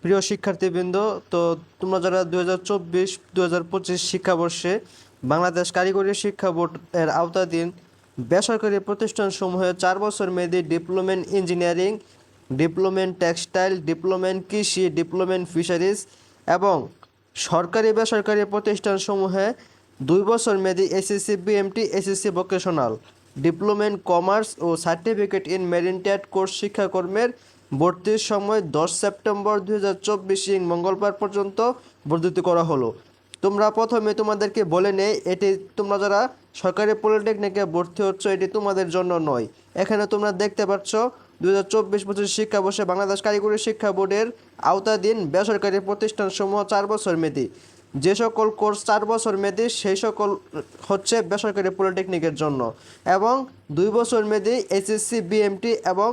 প্রিয় শিক্ষার্থীবৃন্দ, তো তোমরা যারা 2024-2025 শিক্ষাবর্ষে বাংলাদেশ কারিগরি শিক্ষা বোর্ড এর আওতাধীন বেসরকারি প্রতিষ্ঠানসমূহে 4 বছর মেয়াদী diploma in engineering, diploma in textile, diploma in কৃষি, ডিপ্লোমা ইন ফিশারিজ এবং সরকারি বেসরকারি প্রতিষ্ঠানসমূহে 2 বছর মেয়াদী SSC BMT, SSC vocational, diploma in commerce ও certificate in marine trade course শিক্ষাকর্মের ভর্তির সময় 10 সেপ্টেম্বর 2024 মঙ্গলবার পর্যন্ত বর্ধিত করা হলো। তোমরা প্রথমে তোমাদেরকে বলে নেই, এটি তোমরা যারা সরকারি পলিটেকনিকে ভর্তি হচ্ছ এটি তোমাদের জন্য নয়। এখানে তোমরা দেখতে পাচ্ছ 2024-25 শিক্ষাবর্ষে বাংলাদেশ কারিগরি শিক্ষা বোর্ডের আওতাধীন বেসরকারি প্রতিষ্ঠানসমূহ 4 বছর মেয়াদী যে সকল কোর্স 4 বছর মেয়াদী সেই সকল হচ্ছে বেসরকারি পলিটেকনিকের জন্য, এবং 2 বছর মেয়াদী এসএসসি বিএমটি এবং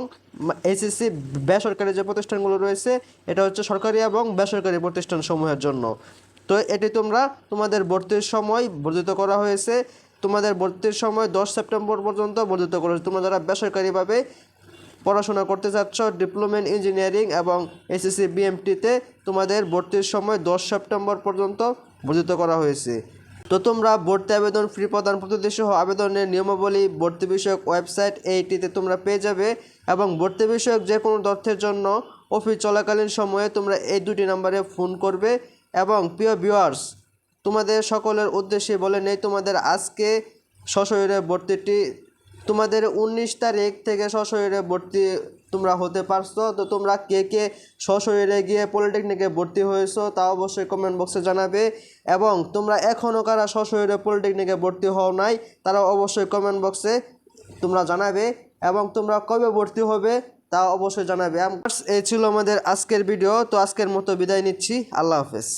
এসএসসি বেসরকারি যে প্রতিষ্ঠানগুলো রয়েছে এটা হচ্ছে সরকারি এবং বেসরকারি প্রতিষ্ঠানসমূহের জন্য। তো এটি তোমরা তোমাদের ভর্তির সময় বর্ধিত করা হয়েছে। তোমাদের ভর্তির সময় 10 সেপ্টেম্বর পর্যন্ত বর্ধিত করা হয়েছে। তোমরা যারা বেসরকারিভাবে পড়াশোনা করতে চাচ্ছ ডিপ্লোমা ইন ইঞ্জিনিয়ারিং এবং এসএসসি বিএমটিতে তোমাদের ভর্তির সময় 10 সেপ্টেম্বর পর্যন্ত বর্ধিত করা হয়েছে। তো তোমরা ভর্তি আবেদন ফি প্রদান পদ্ধতি সহ আবেদনের নিয়মাবলী ভর্তি বিষয়ক ওয়েবসাইট এইটিতে তোমরা পেয়ে যাবে, এবং ভর্তি বিষয়ক যে কোনো তথ্যের জন্য অফিস চলাকালীন সময়ে তোমরা এই 2টি নম্বরে ফোন করবে। এবং প্রিয় ভিউয়ার্স, তোমাদের সকলের উদ্দেশ্যে বলে নেই, তোমাদের আজকে সশরীরে ভর্তিটি তোমাদের 19 তারিখ থেকে সশরীরে ভর্তি তোমরা হতে পারছো। তো তোমরা কে কে সশরীরে গিয়ে পলিটেকনিকে ভর্তি হয়েছো তা অবশ্যই কমেন্ট বক্সে জানাবে, এবং তোমরা এখনও কারা সশরীরে পলিটেকনিকে ভর্তি হও নাই তারা অবশ্যই কমেন্ট বক্সে তোমরা জানাবে, এবং তোমরা কবে ভর্তি হবে তা অবশ্যই জানাবে। এই ছিল আমাদের আজকের ভিডিও। তো আজকের মতো বিদায় নিচ্ছি। আল্লাহ হাফেজ।